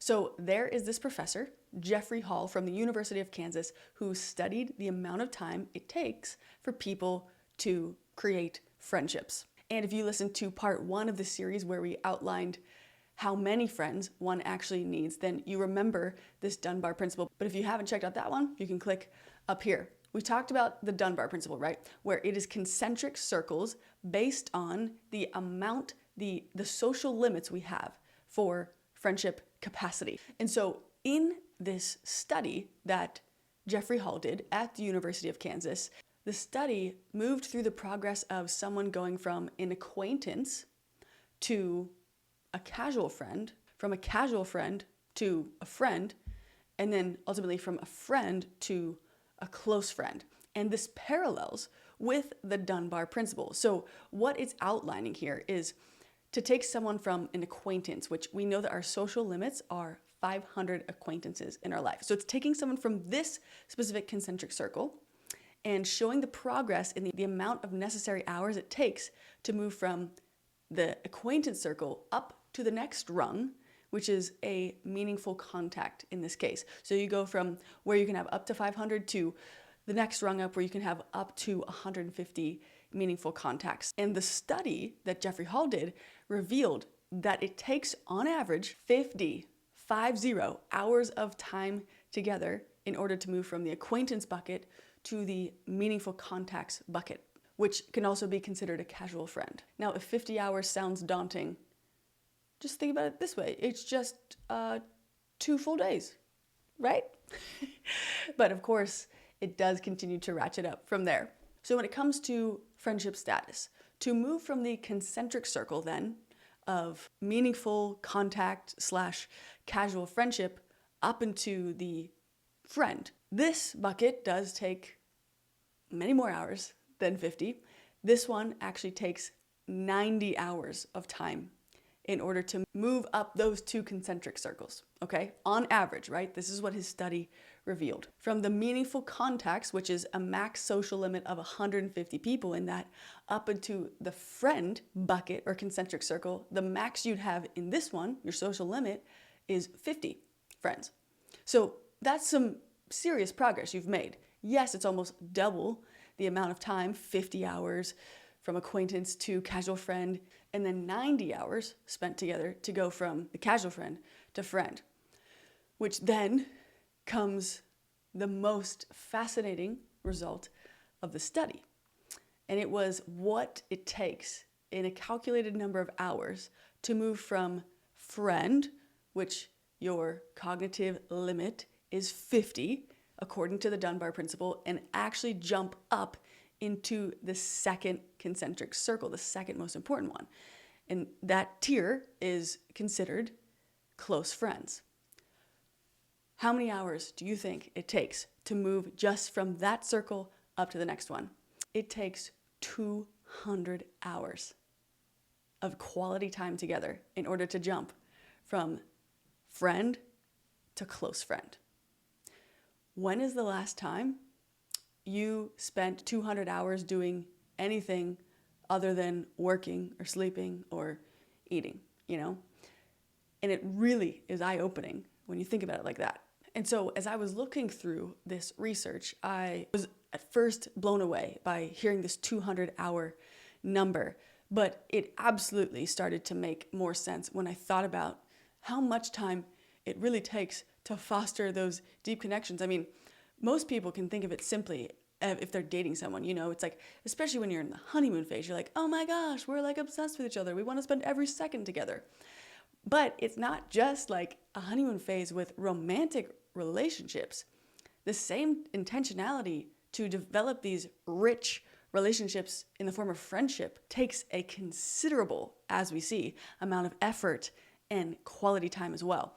So there is this professor, Jeffrey Hall from the University of Kansas, who studied the amount of time it takes for people to create friendships. And if you listen to part 1 of the series where we outlined how many friends one actually needs, then you remember this Dunbar principle. But if you haven't checked out that one, you can click up here. We talked about the Dunbar principle, right? Where it is concentric circles based on the amount, the social limits we have for friendship capacity. And so in this study that Jeffrey Hall did at the University of Kansas, the study moved through the progress of someone going from an acquaintance to a casual friend, from a casual friend to a friend, and then ultimately from a friend to a close friend. And this parallels with the Dunbar principle. So what it's outlining here is to take someone from an acquaintance, which we know that our social limits are 500 acquaintances in our life. So it's taking someone from this specific concentric circle and showing the progress in the amount of necessary hours it takes to move from the acquaintance circle up to the next rung, which is a meaningful contact in this case. So you go from where you can have up to 500 to the next rung up where you can have up to 150 meaningful contacts. And the study that Jeffrey Hall did revealed that it takes on average 50 hours of time together in order to move from the acquaintance bucket to the meaningful contacts bucket, which can also be considered a casual friend. Now, if 50 hours sounds daunting, just think about it this way. It's just 2 full days, right? But of course, it does continue to ratchet up from there. So when it comes to friendship status, to move from the concentric circle then of meaningful contact / casual friendship up into the friend, this bucket does take many more hours than 50. This one actually takes 90 hours of time in order to move up those 2 concentric circles, okay? On average, right? This is what his study revealed. From the meaningful contacts, which is a max social limit of 150 people in that, up into the friend bucket or concentric circle, the max you'd have in this one, your social limit, is 50 friends. So that's some serious progress you've made. Yes, it's almost double the amount of time, 50 hours from acquaintance to casual friend, and then 90 hours spent together to go from the casual friend to friend, which then comes the most fascinating result of the study. And it was what it takes in a calculated number of hours to move from friend, which your cognitive limit is 50, according to the Dunbar principle, and actually jump up into the second concentric circle, the second most important one. And that tier is considered close friends. How many hours do you think it takes to move just from that circle up to the next one? It takes 200 hours of quality time together in order to jump from friend to close friend. When is the last time you spent 200 hours doing anything other than working or sleeping or eating, you know? And it really is eye-opening when you think about it like that. And so as I was looking through this research, I was at first blown away by hearing this 200-hour number, but it absolutely started to make more sense when I thought about how much time it really takes to foster those deep connections. I mean, most people can think of it simply if they're dating someone, you know, it's like, especially when you're in the honeymoon phase, you're like, oh my gosh, we're like obsessed with each other. We want to spend every second together. But it's not just like a honeymoon phase with romantic relationships. The same intentionality to develop these rich relationships in the form of friendship takes a considerable, as we see, amount of effort and quality time as well.